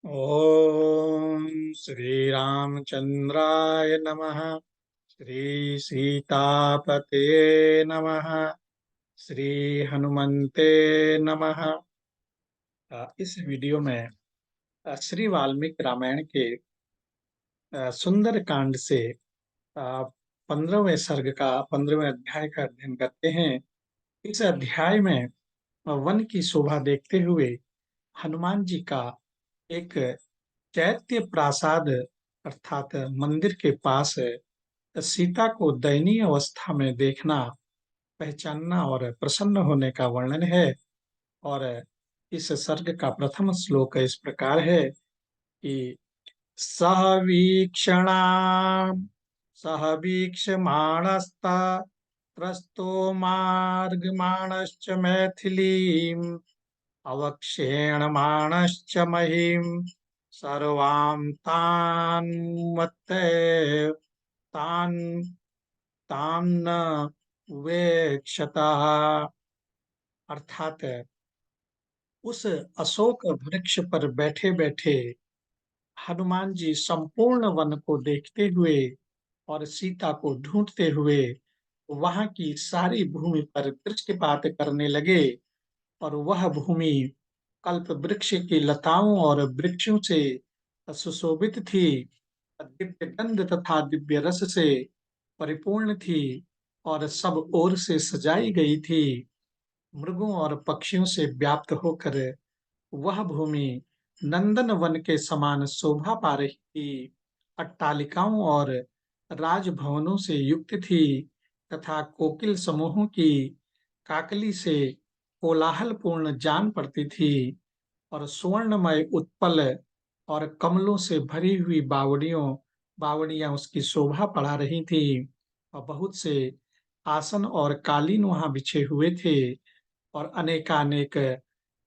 ओम श्री रामचंद्राय नमः। श्री सीतापते नमः। श्री हनुमते नमः। इस वीडियो में श्री वाल्मीकि रामायण के सुंदर कांड से 15वें सर्ग का 15वें अध्याय का अध्ययन करते हैं। इस अध्याय में वन की शोभा देखते हुए हनुमान जी का एक चैत्य प्रासाद अर्थात मंदिर के पास सीता को दयनीय अवस्था में देखना, पहचानना और प्रसन्न होने का वर्णन है। और इस सर्ग का प्रथम श्लोक इस प्रकार है कि सह वीक्षणा सह वीक्षमाणस्ता त्रस्तो मार्गमाणश्च मैथिलीम् अवक्षेणमाणश्च महीं सर्वां तान् मत्तये तान् तां न वेक्षतः। अर्थात उस अशोक वृक्ष पर बैठे बैठे हनुमान जी संपूर्ण वन को देखते हुए और सीता को ढूंढते हुए वहां की सारी भूमि पर दृष्टिपात करने लगे। और वह भूमि कल्प वृक्ष की लताओं और वृक्षों से सुशोभित थी, दिव्य गंध तथा दिव्य रस से परिपूर्ण थी और सब ओर से सजाई गई थी। मृगों और पक्षियों से व्याप्त होकर वह भूमि नंदन वन के समान शोभा पा रही थी। अट्टालिकाओं और राजभवनों से युक्त थी तथा कोकिल समूहों की काकली से कोलाहलपूर्ण जान पड़ती थी। और स्वर्णमय उत्पल और कमलों से भरी हुई बावड़ियां उसकी शोभा बढ़ा रही थी। और बहुत से आसन और कालीन वहां बिछे हुए थे और अनेकानेक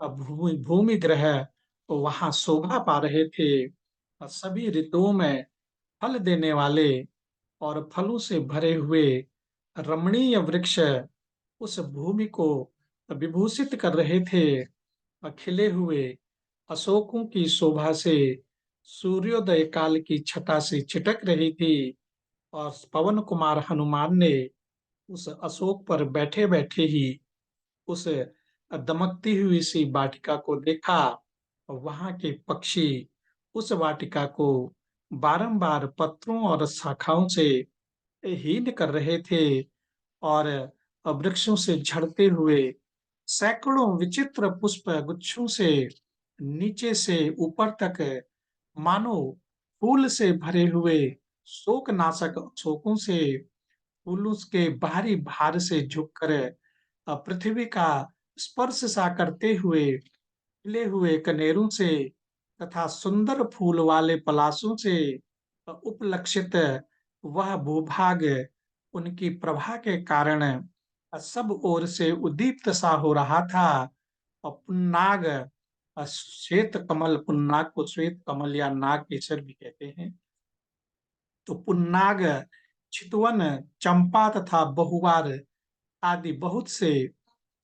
भूमि ग्रह वहां शोभा पा रहे थे। और सभी ऋतुओं में फल देने वाले और फलों से भरे हुए रमणीय वृक्ष उस भूमि को विभूषित कर रहे थे। और खिले हुए अशोकों की शोभा से सूर्योदय काल की छटा से छिटक रही थी। और पवन कुमार हनुमान ने उस अशोक पर बैठे बैठे ही उस दमकती हुई सी वाटिका को देखा। और वहां के पक्षी उस वाटिका को बारंबार पत्रों और शाखाओं से हीन कर रहे थे। और वृक्षों से झड़ते हुए सैकड़ों विचित्र पुष्प गुच्छों से नीचे से ऊपर तक मानो फूल से भरे हुए शोकनाशक अशोकों से फूलों के बाहरी भार से झुककर पृथ्वी का स्पर्श सा करते हुए खिले हुए कनेरों से तथा सुंदर फूल वाले पलाशों से उपलक्षित वह भूभाग उनकी प्रभा के कारण सब ओर से उद्दीप्त सा हो रहा था। और पुन्नाग श्वेत कमल, पुन्नाग को श्वेत कमल या नाग केसर भी कहते हैं। तो पुन्नाग, चितवन, चंपा तथा बहुवार आदि बहुत से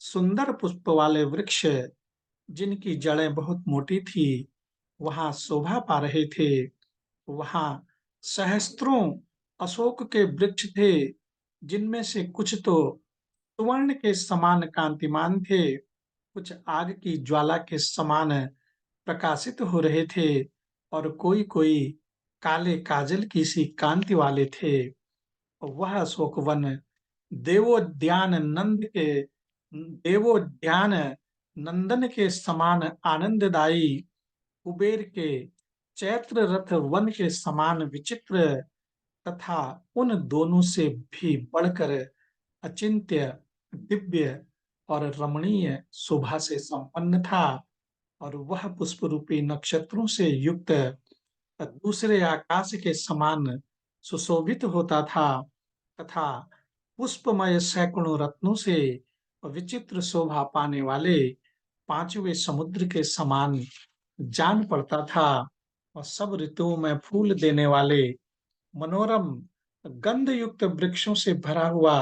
सुंदर पुष्प वाले वृक्ष जिनकी जड़ें बहुत मोटी थी वहां शोभा पा रहे थे। वहां सहस्त्रों अशोक के वृक्ष थे जिनमें से कुछ तो सुवर्ण के समान कांतिमान थे, कुछ आग की ज्वाला के समान प्रकाशित हो रहे थे और कोई कोई काले काजल की सी कांति वाले थे। वह अशोक वन देवोद्यान नंद के देवोद्यान नंदन के समान आनंददायी, कुबेर के चैत्र रथ वन के समान विचित्र तथा उन दोनों से भी बढ़कर अचिंत्य, दिव्य और रमणीय शोभा से संपन्न था। और वह पुष्प रूपी नक्षत्रों से युक्त दूसरे आकाश के समान सुशोभित होता था तथा पुष्पमय सैकड़ों रत्नों से विचित्र शोभा पाने वाले पांचवें समुद्र के समान जान पड़ता था। और सब ऋतुओं में फूल देने वाले मनोरम गंध युक्त वृक्षों से भरा हुआ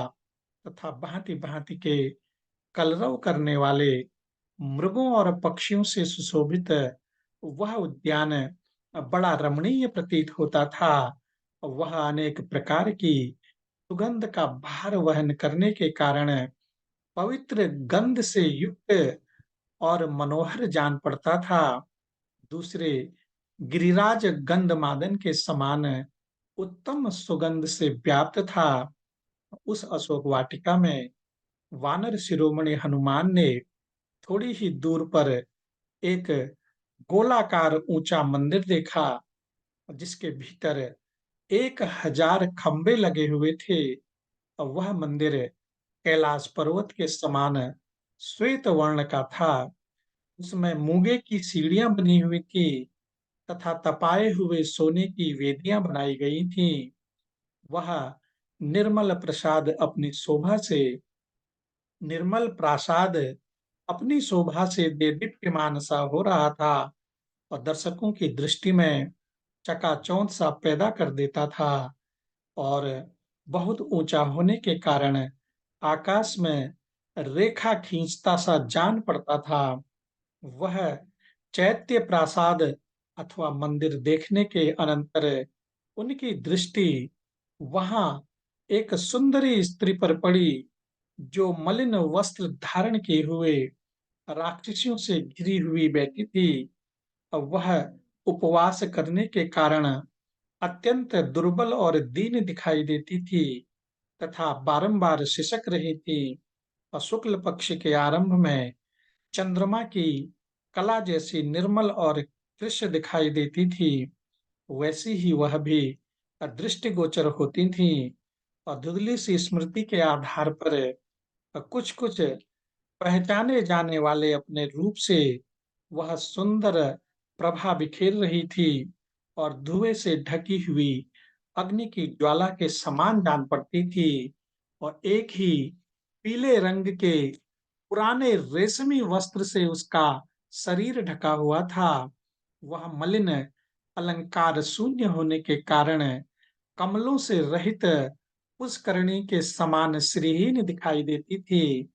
तथा भांति भांति के कलरव करने वाले मृगों और पक्षियों से सुशोभित वह उद्यान बड़ा रमणीय प्रतीत होता था। वह अनेक प्रकार की सुगंध का भार वहन करने के कारण पवित्र गंध से युक्त और मनोहर जान पड़ता था। दूसरे गिरिराज गंधमादन के समान उत्तम सुगंध से व्याप्त था। उस अशोक वाटिका में वानर शिरोमणि हनुमान ने थोड़ी ही दूर पर एक गोलाकार ऊंचा मंदिर देखा, जिसके भीतर 1000 खंबे लगे हुए थे। और वह मंदिर कैलाश पर्वत के समान श्वेत वर्ण का था। उसमें मूंगे की सीढ़ियां बनी हुई थी तथा तपाए हुए सोने की वेदियां बनाई गई थीं। वह निर्मल प्रसाद अपनी शोभा से निर्मल प्रासाद अपनी शोभा से देदीप्यमान सा हो रहा था और दर्शकों की दृष्टि में चकाचौंध सा पैदा कर देता था। और बहुत ऊंचा होने के कारण आकाश में रेखा खींचता सा जान पड़ता था। वह चैत्य प्रासाद अथवा मंदिर देखने के अनंतर उनकी दृष्टि वहां एक सुंदरी स्त्री पर पड़ी, जो मलिन वस्त्र धारण किए हुए राक्षसियों से घिरी हुई बैठी थी। वह उपवास करने के कारण अत्यंत दुर्बल और दीन दिखाई देती थी तथा बारंबार सिसक रही थी। और शुक्ल पक्ष के आरंभ में चंद्रमा की कला जैसी निर्मल और कृष्ण दिखाई देती थी, वैसी ही वह भी दृष्टिगोचर होती थी। और धुंधली सी स्मृति के आधार पर कुछ कुछ पहचाने जाने वाले अपने रूप से वह सुंदर प्रभा बिखेर रही थी और धुएं से ढकी हुई अग्नि की ज्वाला के समान जान पड़ती थी। और एक ही पीले रंग के पुराने रेशमी वस्त्र से उसका शरीर ढका हुआ था। वह मलिन अलंकार शून्य होने के कारण कमलों से रहित पुष्करणी के समान श्रीहीन दिखाई देती थी।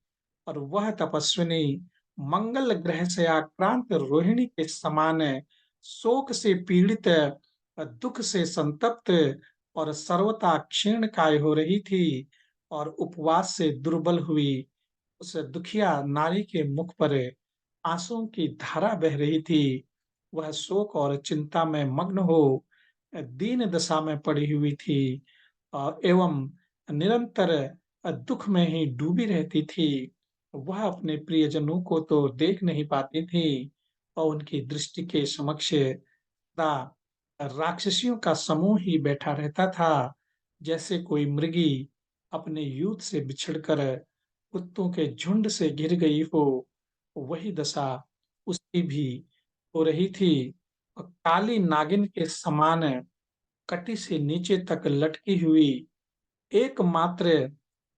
और वह तपस्विनी मंगल ग्रह से आक्रांत रोहिणी के समान शोक से पीड़ित, दुख से संतप्त और सर्वथा क्षीण काय हो रही थी। और उपवास से दुर्बल हुई उस दुखिया नारी के मुख पर आंसुओं की धारा बह रही थी। वह शोक और चिंता में मग्न हो दीन दशा में पड़ी हुई थी एवं निरंतर दुख में ही डूबी रहती थी। वह अपने प्रियजनों को तो देख नहीं पाती थी और उनकी दृष्टि के समक्ष सदा राक्षसियों का समूह ही बैठा रहता था, जैसे कोई मृगी अपने यूथ से बिछड़कर कुत्तों के झुंड से घिर गई हो। वही दशा उसकी भी हो रही थी। और काली नागिन के समान कटी से नीचे तक लटकी हुई एकमात्र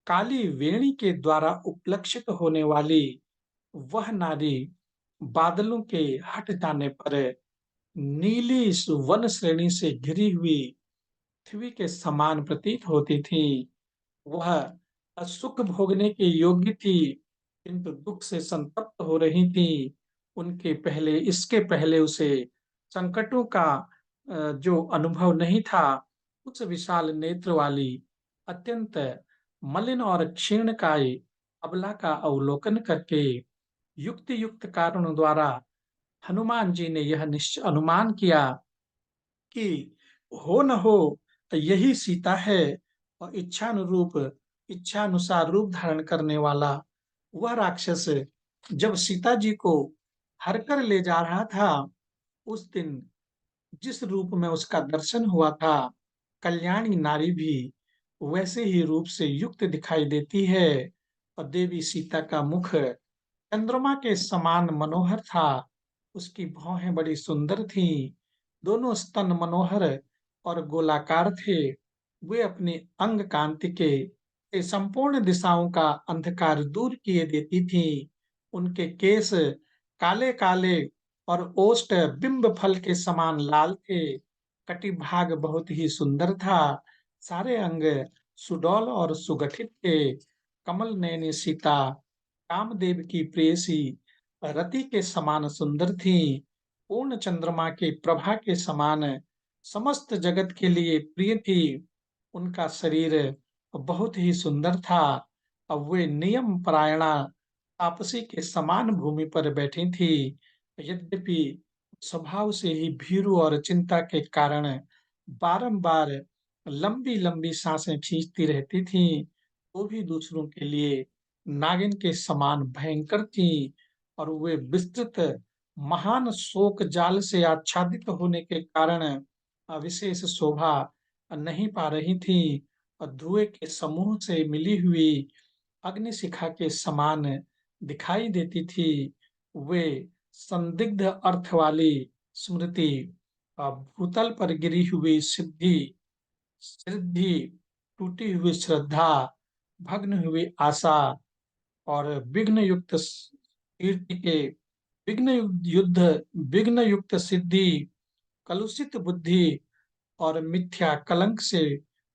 काली वेणी के द्वारा उपलक्षित होने वाली वह नारी बादलों के हट जाने पर नीली इस वन श्रेणी से घिरी हुई पृथ्वी के समान प्रतीत होती थी। वह सुख भोगने के योग्य थी, किंतु दुख से संतप्त हो रही थी। उनके पहले इसके पहले उसे संकटों का जो अनुभव नहीं था, उस विशाल नेत्र वाली अत्यंत मलिन और क्षीणकाय अबला का अवलोकन करके युक्त युक्त कारणों द्वारा हनुमान जी ने यह निश्चय अनुमान किया कि हो न हो यही सीता है। और इच्छानुसार रूप धारण करने वाला वह राक्षस जब सीता जी को हर कर ले जा रहा था, उस दिन जिस रूप में उसका दर्शन हुआ था, कल्याणी नारी भी वैसे ही रूप से युक्त दिखाई देती है। और देवी सीता का मुख चंद्रमा के समान मनोहर था। उसकी भौहें बड़ी सुंदर थीं। दोनों स्तन मनोहर और गोलाकार थे। वे अपनी अंग कांति के से संपूर्ण दिशाओं का अंधकार दूर किए देती थीं। उनके केस काले काले और ओष्ठ बिंब फल के समान लाल थे। कटिभाग बहुत ही सुंदर था। सारे अंग सुडौल और सुगठित थे। कमल नयनी सीता कामदेव की प्रेयसी रति के समान सुंदर थी। पूर्ण चंद्रमा की प्रभा के समान समस्त जगत के लिए प्रिय थी। उनका शरीर बहुत ही सुंदर था। अब वे नियम परायणा तापसी के समान भूमि पर बैठी थी। यद्यपि स्वभाव से ही भीरु और चिंता के कारण बारंबार लंबी लंबी सांसें खींचती रहती थी, वो भी दूसरों के लिए नागिन के समान भयंकर थी। और वे विस्तृत महान शोक जाल से आच्छादित होने के कारण विशेष शोभा नहीं पा रही थी और धुएं के समूह से मिली हुई अग्निशिखा के समान दिखाई देती थी। वे संदिग्ध अर्थ वाली स्मृति, भूतल पर गिरी हुई सिद्धि, टूटी हुई श्रद्धा, भग्न हुई आशा और कीर्ति के विघ्न युक्त सिद्धि, कलुषित बुद्धि और मिथ्या कलंक से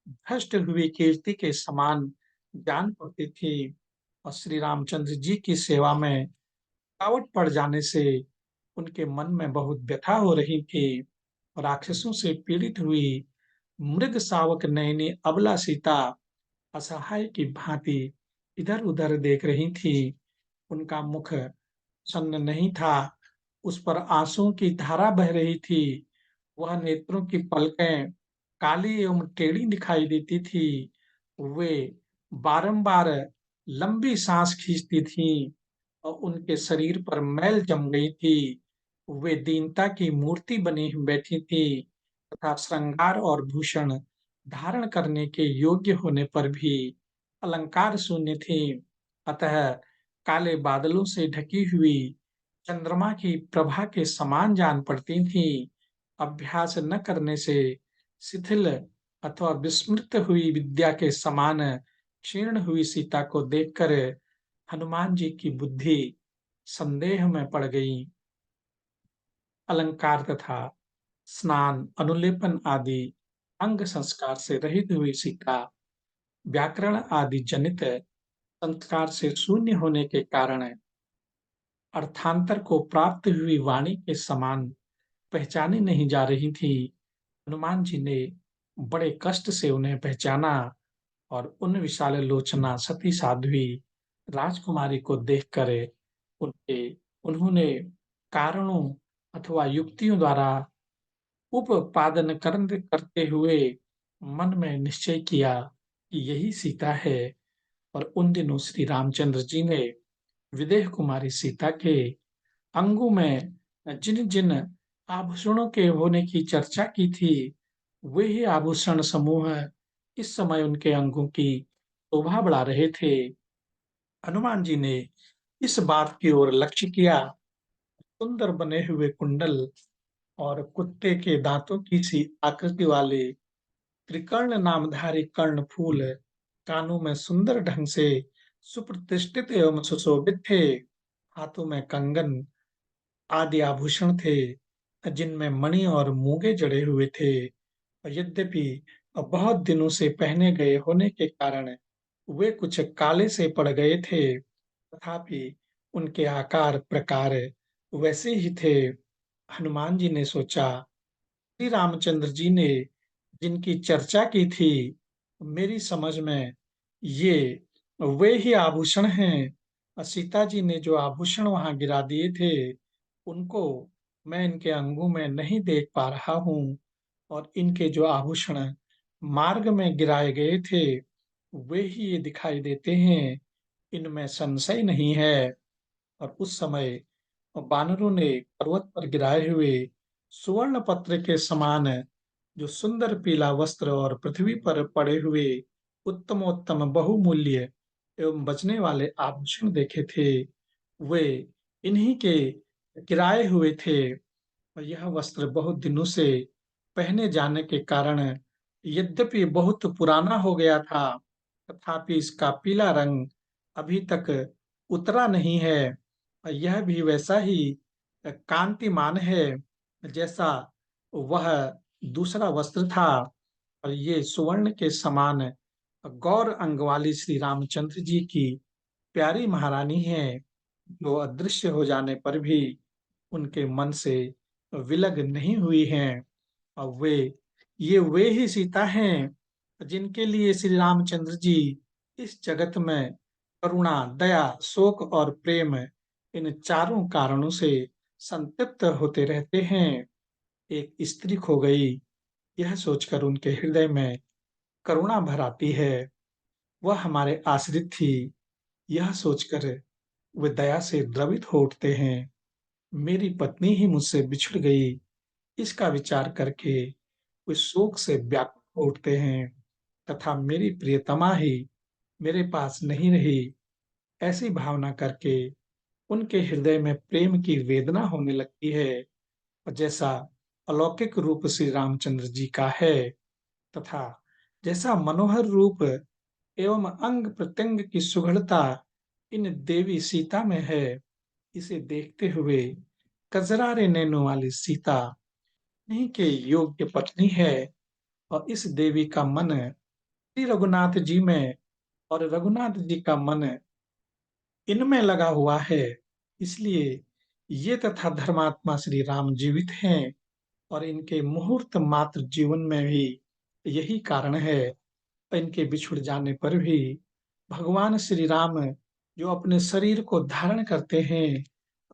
भ्रष्ट हुई कीर्ति के समान जान पड़ती थी। और श्री रामचंद्र जी की सेवा में रुकावट पड़ जाने से उनके मन में बहुत व्यथा हो रही थी। राक्षसों से पीड़ित हुई मृग शावक नयनी अबला सीता असहाय की भांति इधर उधर देख रही थी। उनका मुख प्रसन्न नहीं था, उस पर आंसुओं की धारा बह रही थी। वह नेत्रों की पलकें काली एवं टेढ़ी दिखाई देती थी। वे बारंबार लंबी सांस खींचती थीं और उनके शरीर पर मैल जम गई थी। वे दीनता की मूर्ति बनी बैठी थी तथा श्रृंगार और भूषण धारण करने के योग्य होने पर भी अलंकार शून्य थी। अतः काले बादलों से ढकी हुई चंद्रमा की प्रभा के समान जान पड़ती थी। अभ्यास न करने से शिथिल अथवा विस्मृत हुई विद्या के समान क्षीण हुई सीता को देखकर हनुमान जी की बुद्धि संदेह में पड़ गई। अलंकार तथा स्नान, अनुलेपन आदि अंग संस्कार से रहित हुई सीता व्याकरण आदि जनित संस्कार से शून्य होने के कारण अर्थांतर को प्राप्त हुई वाणी के समान पहचानी नहीं जा रही थी। हनुमान जी ने बड़े कष्ट से उन्हें पहचाना और उन विशाल लोचना सती साध्वी राजकुमारी को देखकर उनके उन्होंने कारणों अथवा युक्तियों द्वारा उपादन करते हुए मन में निश्चय किया कि यही सीता है। और उन दिनों श्री रामचंद्र जी ने विदेह कुमारी सीता के अंगों में जिन जिन आभूषणों के होने की चर्चा की थी, वे ही आभूषण समूह इस समय उनके अंगों की शोभा बढ़ा रहे थे। हनुमान जी ने इस बात की ओर लक्ष्य किया। सुंदर बने हुए कुंडल और कुत्ते के दांतों की सी आकृति वाले त्रिकर्ण नामधारी कर्णफूल कानों में सुंदर ढंग से सुप्रतिष्ठित एवं सुशोभित थे। हाथों में कंगन आदि आभूषण थे, जिनमें मणि और मूंगे जड़े हुए थे। यद्यपि बहुत दिनों से पहने गए होने के कारण वे कुछ काले से पड़ गए थे, तथापि उनके आकार प्रकार वैसे ही थे। हनुमान जी ने सोचा, श्री रामचंद्र जी ने जिनकी चर्चा की थी, मेरी समझ में ये वे ही आभूषण हैं। सीता जी ने जो आभूषण वहां गिरा दिए थे, उनको मैं इनके अंगों में नहीं देख पा रहा हूँ। और इनके जो आभूषण मार्ग में गिराए गए थे, वे ही ये दिखाई देते हैं, इनमें संशय नहीं है। और उस समय बानरों ने पर्वत पर गिराए हुए सुवर्ण पत्र के समान जो सुंदर पीला वस्त्र और पृथ्वी पर पड़े हुए उत्तमोत्तम बहुमूल्य एवं बचने वाले आभूषण देखे थे, वे इन्हीं के गिराए हुए थे। और यह वस्त्र बहुत दिनों से पहने जाने के कारण यद्यपि बहुत पुराना हो गया था, तथापि इसका पीला रंग अभी तक उतरा नहीं है। और यह भी वैसा ही कांतिमान है जैसा वह दूसरा वस्त्र था। और ये सुवर्ण के समान गौर अंग वाली श्री रामचंद्र जी की प्यारी महारानी है, जो अदृश्य हो जाने पर भी उनके मन से विलग नहीं हुई हैं। और वे ही सीता हैं जिनके लिए श्री रामचंद्र जी इस जगत में करुणा, दया, शोक और प्रेम, इन चारों कारणों से संतप्त होते रहते हैं। एक स्त्री खो गई, यह सोचकर उनके हृदय में करुणा भर आती है। वह हमारे आश्रित थी, यह सोचकर वे दया से द्रवित हो उठते हैं। मेरी पत्नी ही मुझसे बिछड़ गई, इसका विचार करके वे शोक से व्याकुल हो उठते हैं तथा मेरी प्रियतमा ही मेरे पास नहीं रही, ऐसी भावना करके उनके हृदय में प्रेम की वेदना होने लगती है। और जैसा अलौकिक रूप श्री रामचंद्र जी का है तथा जैसा मनोहर रूप एवं अंग प्रत्यंग की सुघड़ता इन देवी सीता में है, इसे देखते हुए कजरारे नैनों वाली सीता इन्हीं के योग्य पत्नी है। और इस देवी का मन श्री रघुनाथ जी में और रघुनाथ जी का मन इनमें लगा हुआ है। इसलिए ये तथा धर्मात्मा श्री राम जीवित हैं और इनके मुहूर्त मात्र जीवन में भी यही कारण है। इनके बिछुड़ जाने पर भी भगवान श्री राम जो अपने शरीर को धारण करते हैं,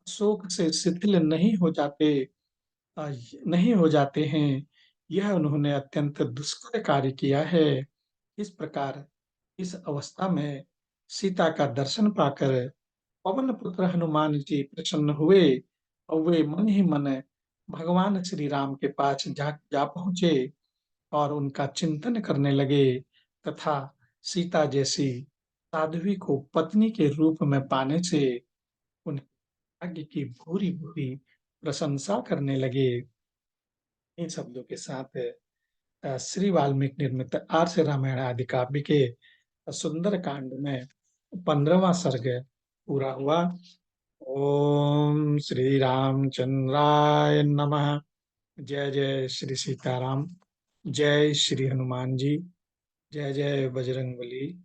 शोक से शिथिल नहीं हो जाते हैं। यह उन्होंने अत्यंत दुष्कर कार्य किया है। इस प्रकार इस अवस्था में सीता का दर्शन पाकर पवन पुत्र हनुमान जी प्रसन्न हुए और वे मन ही मन भगवान श्री राम के पास जा पहुंचे और उनका चिंतन करने लगे तथा सीता जैसी साध्वी को पत्नी के रूप में पाने से उनके भाग्य की भूरी भूरी प्रशंसा करने लगे। इन शब्दों के साथ श्री वाल्मीकि निर्मित आर्ष रामायण आदि काव्य के सुंदर कांड में 15वां सर्ग पूरा हुआ। ओम श्री रामचंद्राय नमः। जय जय श्री सीताराम। जय श्री हनुमान जी। जय जय बजरंगबली।